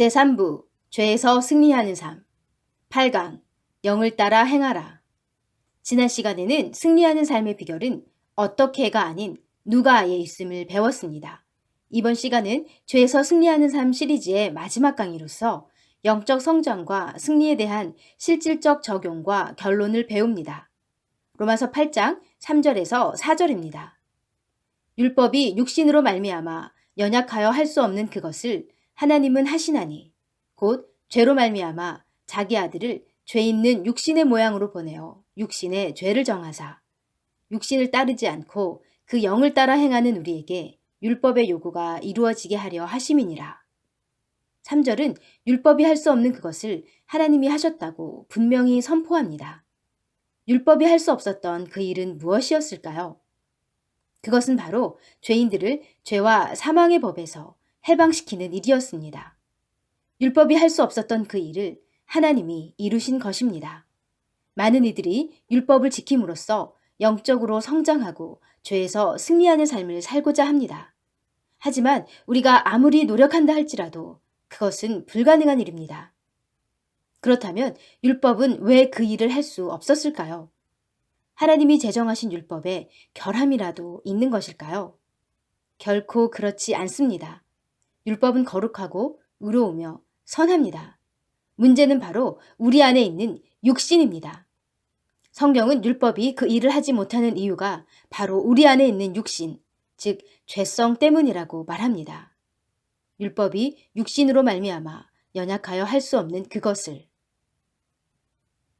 제3부 죄에서 승리하는 삶 8강 영을 따라 행하라. 지난 시간에는 승리하는 삶의 비결은 어떻게가 아닌 누가에 있음을 배웠습니다. 이번 시간은 죄에서 승리하는 삶 시리즈의 마지막 강의로서 영적 성장과 승리에 대한 실질적 적용과 결론을 배웁니다. 로마서 8장 3절에서 4절입니다. 율법이 육신으로 말미암아 연약하여 할 수 없는 그것을 하나님은 하시나니 곧 죄로 말미암아 자기 아들을 죄 있는 육신의 모양으로 보내어 육신의 죄를 정하사 육신을 따르지 않고 그 영을 따라 행하는 우리에게 율법의 요구가 이루어지게 하려 하심이니라. 3절은 율법이 할 수 없는 그것을 하나님이 하셨다고 분명히 선포합니다. 율법이 할 수 없었던 그 일은 무엇이었을까요? 그것은 바로 죄인들을 죄와 사망의 법에서 해방시키는 일이었습니다. 율법이 할 수 없었던 그 일을 하나님이 이루신 것입니다. 많은 이들이 율법을 지킴으로써 영적으로 성장하고 죄에서 승리하는 삶을 살고자 합니다. 하지만 우리가 아무리 노력한다 할지라도 그것은 불가능한 일입니다. 그렇다면 율법은 왜 그 일을 할 수 없었을까요? 하나님이 제정하신 율법에 결함이라도 있는 것일까요? 결코 그렇지 않습니다. 율법은 거룩하고 의로우며 선합니다. 문제는 바로 우리 안에 있는 육신입니다. 성경은 율법이 그 일을 하지 못하는 이유가 바로 우리 안에 있는 육신, 즉 죄성 때문이라고 말합니다. 율법이 육신으로 말미암아 연약하여 할 수 없는 그것을.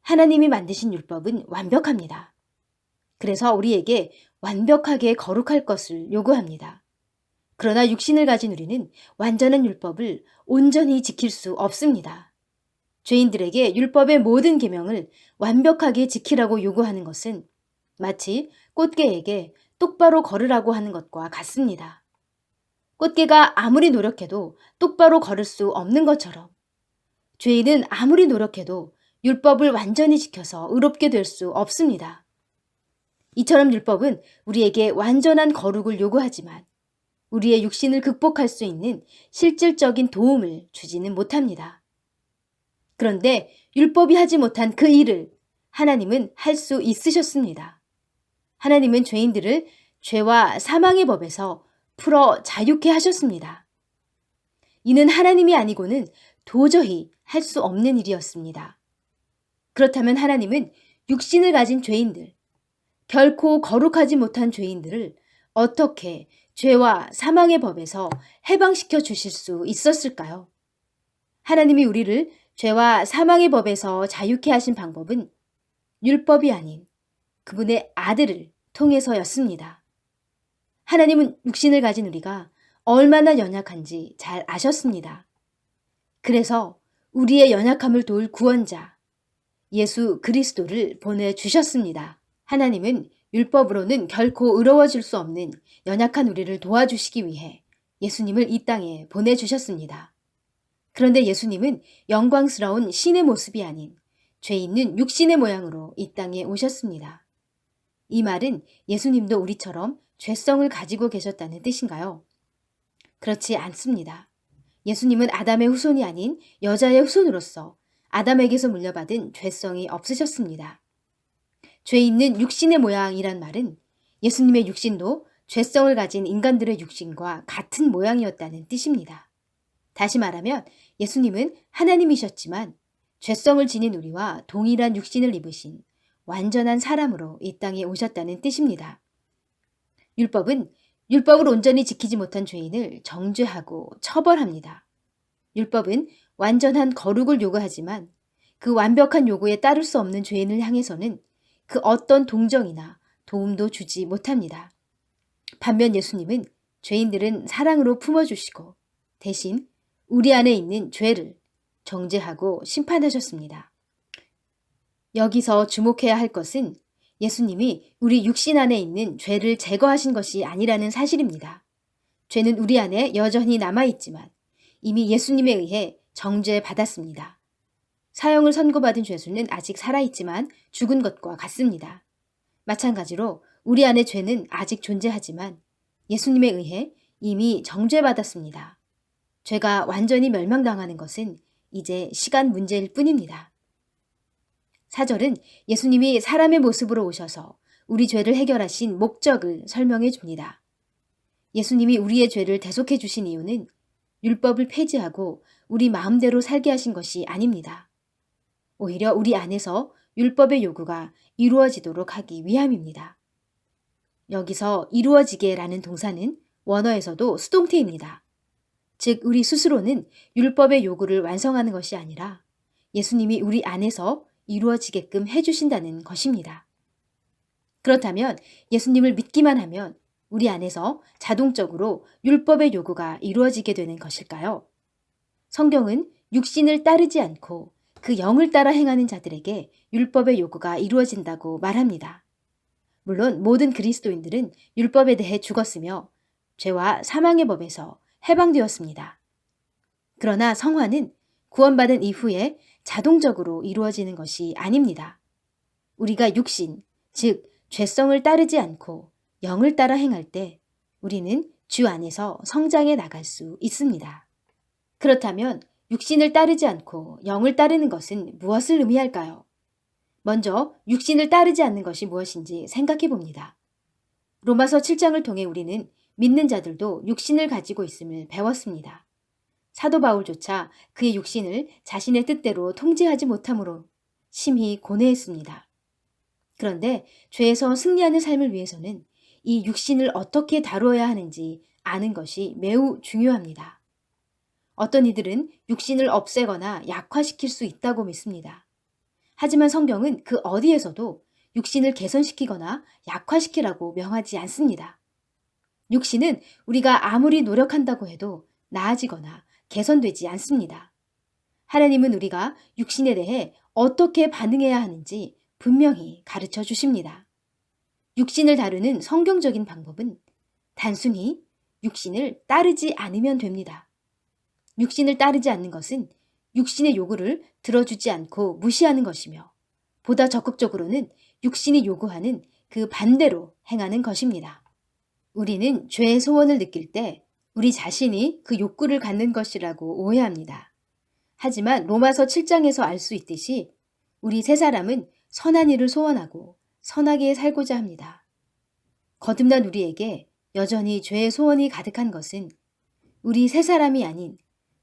하나님이 만드신 율법은 완벽합니다. 그래서 우리에게 완벽하게 거룩할 것을 요구합니다. 그러나 육신을 가진 우리는 완전한 율법을 온전히 지킬 수 없습니다. 죄인들에게 율법의 모든 계명을 완벽하게 지키라고 요구하는 것은 마치 꽃게에게 똑바로 걸으라고 하는 것과 같습니다. 꽃게가 아무리 노력해도 똑바로 걸을 수 없는 것처럼 죄인은 아무리 노력해도 율법을 완전히 지켜서 의롭게 될 수 없습니다. 이처럼 율법은 우리에게 완전한 거룩을 요구하지만 우리의 육신을 극복할 수 있는 실질적인 도움을 주지는 못합니다. 그런데 율법이 하지 못한 그 일을 하나님은 할 수 있으셨습니다. 하나님은 죄인들을 죄와 사망의 법에서 풀어 자유케 하셨습니다. 이는 하나님이 아니고는 도저히 할 수 없는 일이었습니다. 그렇다면 하나님은 육신을 가진 죄인들, 결코 거룩하지 못한 죄인들을 어떻게 죄와 사망의 법에서 해방시켜 주실 수 있었을까요? 하나님이 우리를 죄와 사망의 법에서 자유케 하신 방법은 율법이 아닌 그분의 아들을 통해서였습니다. 하나님은 육신을 가진 우리가 얼마나 연약한지 잘 아셨습니다. 그래서 우리의 연약함을 도울 구원자, 예수 그리스도를 보내주셨습니다. 하나님은 율법으로는 결코 의로워질 수 없는 연약한 우리를 도와주시기 위해 예수님을 이 땅에 보내주셨습니다. 그런데 예수님은 영광스러운 신의 모습이 아닌 죄 있는 육신의 모양으로 이 땅에 오셨습니다. 이 말은 예수님도 우리처럼 죄성을 가지고 계셨다는 뜻인가요? 그렇지 않습니다. 예수님은 아담의 후손이 아닌 여자의 후손으로서 아담에게서 물려받은 죄성이 없으셨습니다. 죄 있는 육신의 모양이란 말은 예수님의 육신도 죄성을 가진 인간들의 육신과 같은 모양이었다는 뜻입니다. 다시 말하면 예수님은 하나님이셨지만 죄성을 지닌 우리와 동일한 육신을 입으신 완전한 사람으로 이 땅에 오셨다는 뜻입니다. 율법은 율법을 온전히 지키지 못한 죄인을 정죄하고 처벌합니다. 율법은 완전한 거룩을 요구하지만 그 완벽한 요구에 따를 수 없는 죄인을 향해서는 그 어떤 동정이나 도움도 주지 못합니다. 반면 예수님은 죄인들은 사랑으로 품어주시고 대신 우리 안에 있는 죄를 정죄하고 심판하셨습니다. 여기서 주목해야 할 것은 예수님이 우리 육신 안에 있는 죄를 제거하신 것이 아니라는 사실입니다. 죄는 우리 안에 여전히 남아있지만 이미 예수님에 의해 정죄받았습니다. 사형을 선고받은 죄수는 아직 살아있지만 죽은 것과 같습니다. 마찬가지로 우리 안에 죄는 아직 존재하지만 예수님에 의해 이미 정죄받았습니다. 죄가 완전히 멸망당하는 것은 이제 시간 문제일 뿐입니다. 4절은 예수님이 사람의 모습으로 오셔서 우리 죄를 해결하신 목적을 설명해 줍니다. 예수님이 우리의 죄를 대속해 주신 이유는 율법을 폐지하고 우리 마음대로 살게 하신 것이 아닙니다. 오히려 우리 안에서 율법의 요구가 이루어지도록 하기 위함입니다. 여기서 이루어지게라는 동사는 원어에서도 수동태입니다. 즉 우리 스스로는 율법의 요구를 완성하는 것이 아니라 예수님이 우리 안에서 이루어지게끔 해주신다는 것입니다. 그렇다면 예수님을 믿기만 하면 우리 안에서 자동적으로 율법의 요구가 이루어지게 되는 것일까요? 성경은 육신을 따르지 않고 그 영을 따라 행하는 자들에게 율법의 요구가 이루어진다고 말합니다. 물론 모든 그리스도인들은 율법에 대해 죽었으며 죄와 사망의 법에서 해방되었습니다. 그러나 성화는 구원받은 이후에 자동적으로 이루어지는 것이 아닙니다. 우리가 육신, 즉 죄성을 따르지 않고 영을 따라 행할 때 우리는 주 안에서 성장해 나갈 수 있습니다. 그렇다면 육신을 따르지 않고 영을 따르는 것은 무엇을 의미할까요? 먼저 육신을 따르지 않는 것이 무엇인지 생각해 봅니다. 로마서 7장을 통해 우리는 믿는 자들도 육신을 가지고 있음을 배웠습니다. 사도 바울조차 그의 육신을 자신의 뜻대로 통제하지 못함으로 심히 고뇌했습니다. 그런데 죄에서 승리하는 삶을 위해서는 이 육신을 어떻게 다루어야 하는지 아는 것이 매우 중요합니다. 어떤 이들은 육신을 없애거나 약화시킬 수 있다고 믿습니다. 하지만 성경은 그 어디에서도 육신을 개선시키거나 약화시키라고 명하지 않습니다. 육신은 우리가 아무리 노력한다고 해도 나아지거나 개선되지 않습니다. 하나님은 우리가 육신에 대해 어떻게 반응해야 하는지 분명히 가르쳐 주십니다. 육신을 다루는 성경적인 방법은 단순히 육신을 따르지 않으면 됩니다. 육신을 따르지 않는 것은 육신의 요구를 들어주지 않고 무시하는 것이며 보다 적극적으로는 육신이 요구하는 그 반대로 행하는 것입니다. 우리는 죄의 소원을 느낄 때 우리 자신이 그 욕구를 갖는 것이라고 오해합니다. 하지만 로마서 7장에서 알 수 있듯이 우리 세 사람은 선한 일을 소원하고 선하게 살고자 합니다. 거듭난 우리에게 여전히 죄의 소원이 가득한 것은 우리 세 사람이 아닌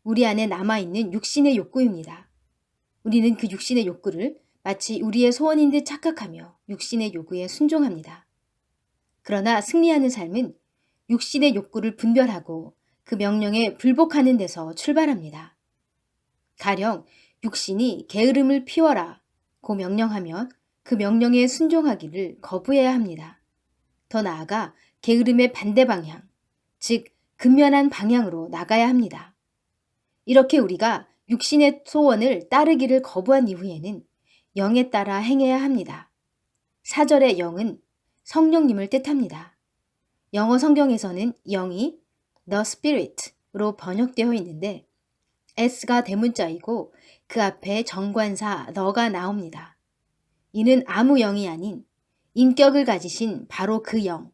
우리 안에 남아있는 육신의 욕구입니다. 우리는 그 육신의 욕구를 마치 우리의 소원인 듯 착각하며 육신의 요구에 순종합니다. 그러나 승리하는 삶은 육신의 욕구를 분별하고 그 명령에 불복하는 데서 출발합니다. 가령 육신이 게으름을 피워라 고 명령하면 그 명령에 순종하기를 거부해야 합니다. 더 나아가 게으름의 반대 방향, 즉 근면한 방향으로 나가야 합니다. 이렇게 우리가 육신의 소원을 따르기를 거부한 이후에는 영에 따라 행해야 합니다. 4절의 영은 성령님을 뜻합니다. 영어 성경에서는 영이 The Spirit로 번역되어 있는데 S가 대문자이고 그 앞에 정관사 the가 나옵니다. 이는 아무 영이 아닌 인격을 가지신 바로 그 영,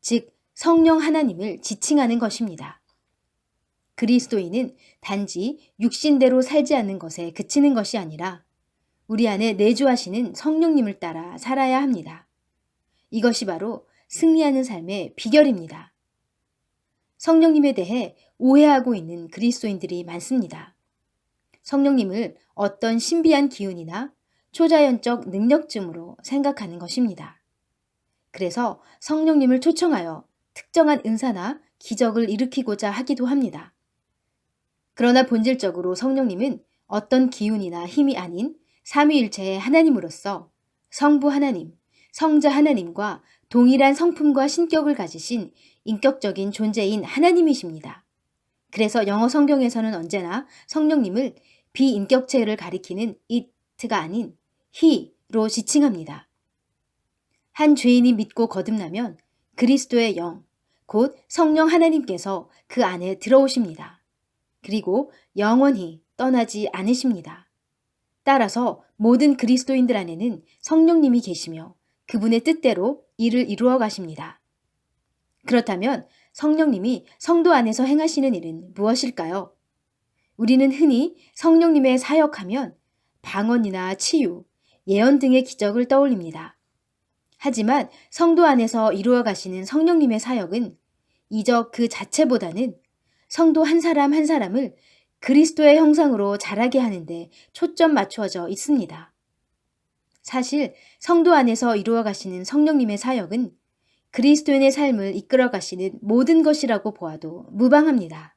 즉 성령 하나님을 지칭하는 것입니다. 그리스도인은 단지 육신대로 살지 않는 것에 그치는 것이 아니라 우리 안에 내주하시는 성령님을 따라 살아야 합니다. 이것이 바로 승리하는 삶의 비결입니다. 성령님에 대해 오해하고 있는 그리스도인들이 많습니다. 성령님을 어떤 신비한 기운이나 초자연적 능력쯤으로 생각하는 것입니다. 그래서 성령님을 초청하여 특정한 은사나 기적을 일으키고자 하기도 합니다. 그러나 본질적으로 성령님은 어떤 기운이나 힘이 아닌 삼위일체의 하나님으로서 성부 하나님, 성자 하나님과 동일한 성품과 신격을 가지신 인격적인 존재인 하나님이십니다. 그래서 영어 성경에서는 언제나 성령님을 비인격체를 가리키는 it가 아닌 he로 지칭합니다. 한 죄인이 믿고 거듭나면 그리스도의 영, 곧 성령 하나님께서 그 안에 들어오십니다. 그리고 영원히 떠나지 않으십니다. 따라서 모든 그리스도인들 안에는 성령님이 계시며 그분의 뜻대로 일을 이루어 가십니다. 그렇다면 성령님이 성도 안에서 행하시는 일은 무엇일까요? 우리는 흔히 성령님의 사역하면 방언이나 치유, 예언 등의 기적을 떠올립니다. 하지만 성도 안에서 이루어 가시는 성령님의 사역은 이적 그 자체보다는 성도 한 사람 한 사람을 그리스도의 형상으로 자라게 하는데 초점 맞추어져 있습니다. 사실 성도 안에서 이루어 가시는 성령님의 사역은 그리스도인의 삶을 이끌어 가시는 모든 것이라고 보아도 무방합니다.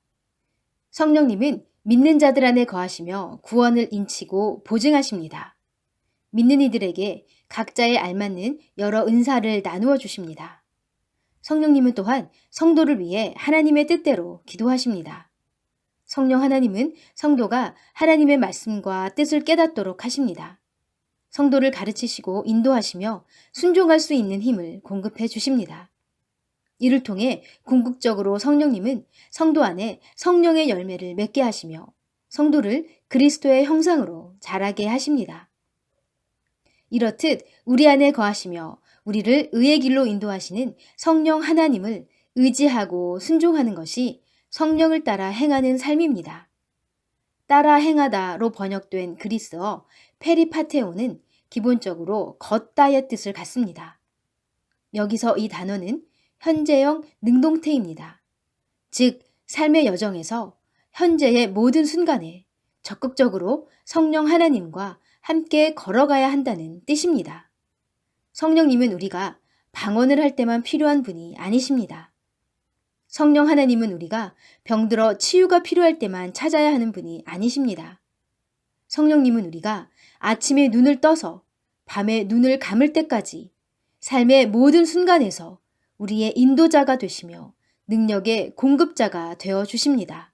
성령님은 믿는 자들 안에 거하시며 구원을 인치고 보증하십니다. 믿는 이들에게 각자에 알맞는 여러 은사를 나누어 주십니다. 성령님은 또한 성도를 위해 하나님의 뜻대로 기도하십니다. 성령 하나님은 성도가 하나님의 말씀과 뜻을 깨닫도록 하십니다. 성도를 가르치시고 인도하시며 순종할 수 있는 힘을 공급해 주십니다. 이를 통해 궁극적으로 성령님은 성도 안에 성령의 열매를 맺게 하시며 성도를 그리스도의 형상으로 자라게 하십니다. 이렇듯 우리 안에 거하시며 우리를 의의 길로 인도하시는 성령 하나님을 의지하고 순종하는 것이 성령을 따라 행하는 삶입니다. 따라 행하다로 번역된 그리스어 페리파테오는 기본적으로 걷다의 뜻을 갖습니다. 여기서 이 단어는 현재형 능동태입니다. 즉, 삶의 여정에서 현재의 모든 순간에 적극적으로 성령 하나님과 함께 걸어가야 한다는 뜻입니다. 성령님은 우리가 방언을 할 때만 필요한 분이 아니십니다. 성령 하나님은 우리가 병들어 치유가 필요할 때만 찾아야 하는 분이 아니십니다. 성령님은 우리가 아침에 눈을 떠서 밤에 눈을 감을 때까지 삶의 모든 순간에서 우리의 인도자가 되시며 능력의 공급자가 되어 주십니다.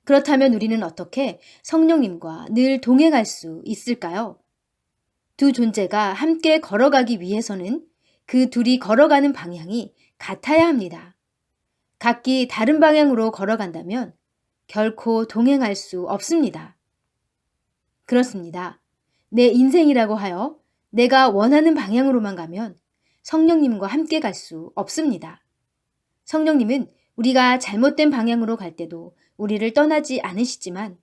그렇다면 우리는 어떻게 성령님과 늘 동행할 수 있을까요? 두 존재가 함께 걸어가기 위해서는 그 둘이 걸어가는 방향이 같아야 합니다. 각기 다른 방향으로 걸어간다면 결코 동행할 수 없습니다. 그렇습니다. 내 인생이라고 하여 내가 원하는 방향으로만 가면 성령님과 함께 갈 수 없습니다. 성령님은 우리가 잘못된 방향으로 갈 때도 우리를 떠나지 않으시지만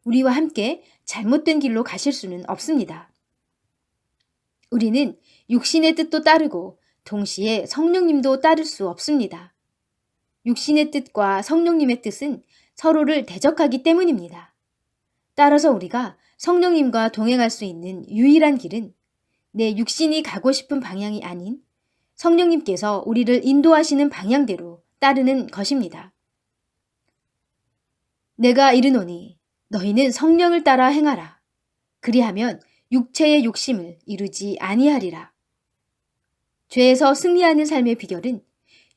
우리와 함께 잘못된 길로 가실 수는 없습니다. 우리는 육신의 뜻도 따르고 동시에 성령님도 따를 수 없습니다. 육신의 뜻과 성령님의 뜻은 서로를 대적하기 때문입니다. 따라서 우리가 성령님과 동행할 수 있는 유일한 길은 내 육신이 가고 싶은 방향이 아닌 성령님께서 우리를 인도하시는 방향대로 따르는 것입니다. 내가 이르노니 너희는 성령을 따라 행하라. 그리하면 육체의 욕심을 이루지 아니하리라. 죄에서 승리하는 삶의 비결은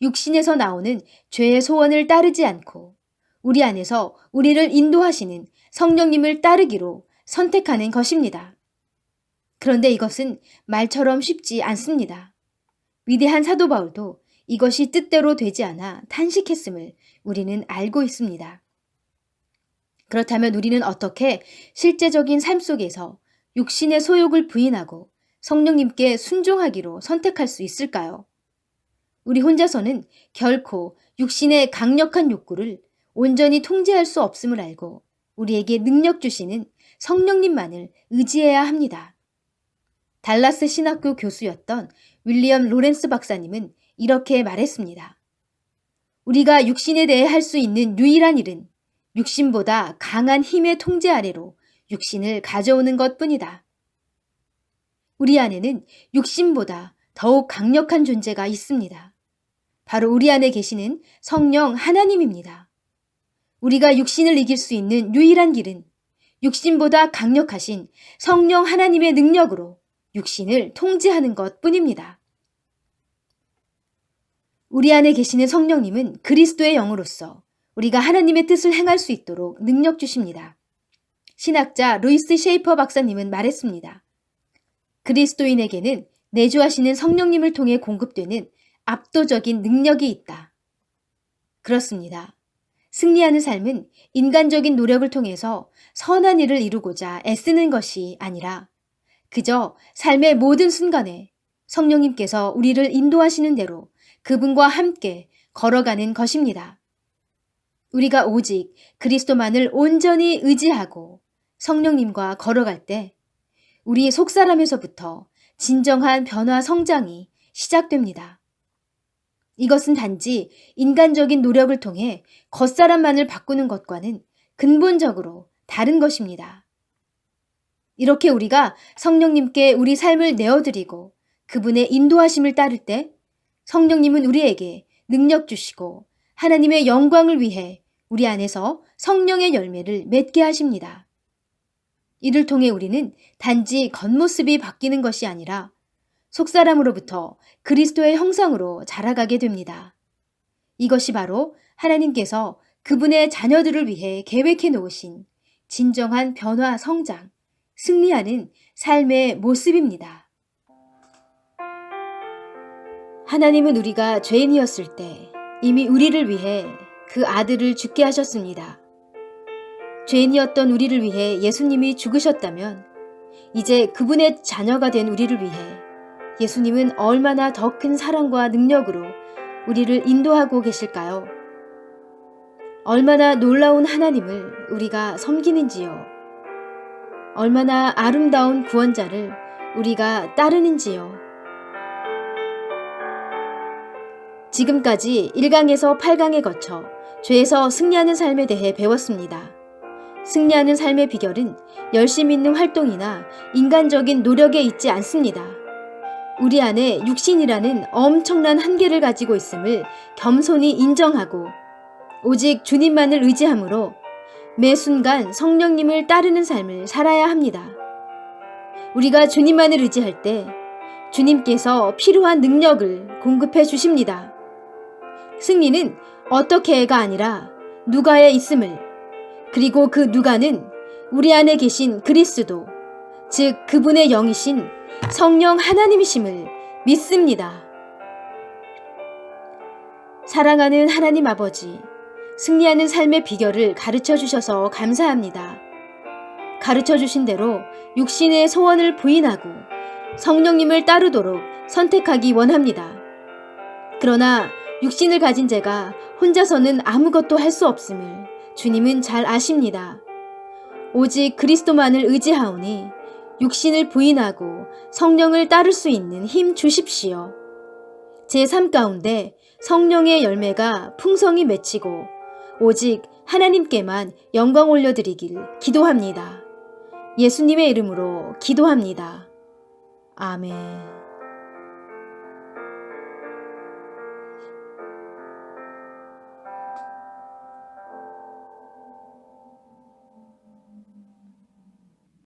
육신에서 나오는 죄의 소원을 따르지 않고 우리 안에서 우리를 인도하시는 성령님을 따르기로 선택하는 것입니다. 그런데 이것은 말처럼 쉽지 않습니다. 위대한 사도 바울도 이것이 뜻대로 되지 않아 탄식했음을 우리는 알고 있습니다. 그렇다면 우리는 어떻게 실제적인 삶 속에서 육신의 소욕을 부인하고 성령님께 순종하기로 선택할 수 있을까요? 우리 혼자서는 결코 육신의 강력한 욕구를 온전히 통제할 수 없음을 알고 우리에게 능력 주시는 성령님만을 의지해야 합니다. 달라스 신학교 교수였던 윌리엄 로렌스 박사님은 이렇게 말했습니다. 우리가 육신에 대해 할 수 있는 유일한 일은 육신보다 강한 힘의 통제 아래로 육신을 가져오는 것뿐이다. 우리 안에는 육신보다 더욱 강력한 존재가 있습니다. 바로 우리 안에 계시는 성령 하나님입니다. 우리가 육신을 이길 수 있는 유일한 길은 육신보다 강력하신 성령 하나님의 능력으로 육신을 통제하는 것뿐입니다. 우리 안에 계시는 성령님은 그리스도의 영으로서 우리가 하나님의 뜻을 행할 수 있도록 능력 주십니다. 신학자 루이스 셰이퍼 박사님은 말했습니다. 그리스도인에게는 내주하시는 성령님을 통해 공급되는 압도적인 능력이 있다. 그렇습니다. 승리하는 삶은 인간적인 노력을 통해서 선한 일을 이루고자 애쓰는 것이 아니라 그저 삶의 모든 순간에 성령님께서 우리를 인도하시는 대로 그분과 함께 걸어가는 것입니다. 우리가 오직 그리스도만을 온전히 의지하고 성령님과 걸어갈 때 우리 속사람에서부터 진정한 변화 성장이 시작됩니다. 이것은 단지 인간적인 노력을 통해 겉사람만을 바꾸는 것과는 근본적으로 다른 것입니다. 이렇게 우리가 성령님께 우리 삶을 내어드리고 그분의 인도하심을 따를 때 성령님은 우리에게 능력 주시고 하나님의 영광을 위해 우리 안에서 성령의 열매를 맺게 하십니다. 이를 통해 우리는 단지 겉모습이 바뀌는 것이 아니라 속사람으로부터 그리스도의 형상으로 자라가게 됩니다. 이것이 바로 하나님께서 그분의 자녀들을 위해 계획해 놓으신 진정한 변화 성장, 승리하는 삶의 모습입니다. 하나님은 우리가 죄인이었을 때 이미 우리를 위해 그 아들을 죽게 하셨습니다. 죄인이었던 우리를 위해 예수님이 죽으셨다면 이제 그분의 자녀가 된 우리를 위해 예수님은 얼마나 더 큰 사랑과 능력으로 우리를 인도하고 계실까요? 얼마나 놀라운 하나님을 우리가 섬기는지요. 얼마나 아름다운 구원자를 우리가 따르는지요. 지금까지 1강에서 8강에 거쳐 죄에서 승리하는 삶에 대해 배웠습니다. 승리하는 삶의 비결은 열심 있는 활동이나 인간적인 노력에 있지 않습니다. 우리 안에 육신이라는 엄청난 한계를 가지고 있음을 겸손히 인정하고 오직 주님만을 의지함으로 매 순간 성령님을 따르는 삶을 살아야 합니다. 우리가 주님만을 의지할 때 주님께서 필요한 능력을 공급해 주십니다. 승리는 어떻게가 아니라 누가에 있음을, 그리고 그 누가는 우리 안에 계신 그리스도, 즉 그분의 영이신 성령 하나님이심을 믿습니다. 사랑하는 하나님 아버지, 승리하는 삶의 비결을 가르쳐 주셔서 감사합니다. 가르쳐 주신 대로 육신의 소원을 부인하고 성령님을 따르도록 선택하기 원합니다. 그러나 육신을 가진 제가 혼자서는 아무것도 할 수 없음을 주님은 잘 아십니다. 오직 그리스도만을 의지하오니 육신을 부인하고 성령을 따를 수 있는 힘 주십시오. 제 삶 가운데 성령의 열매가 풍성히 맺히고 오직 하나님께만 영광 올려드리길 기도합니다. 예수님의 이름으로 기도합니다. 아멘.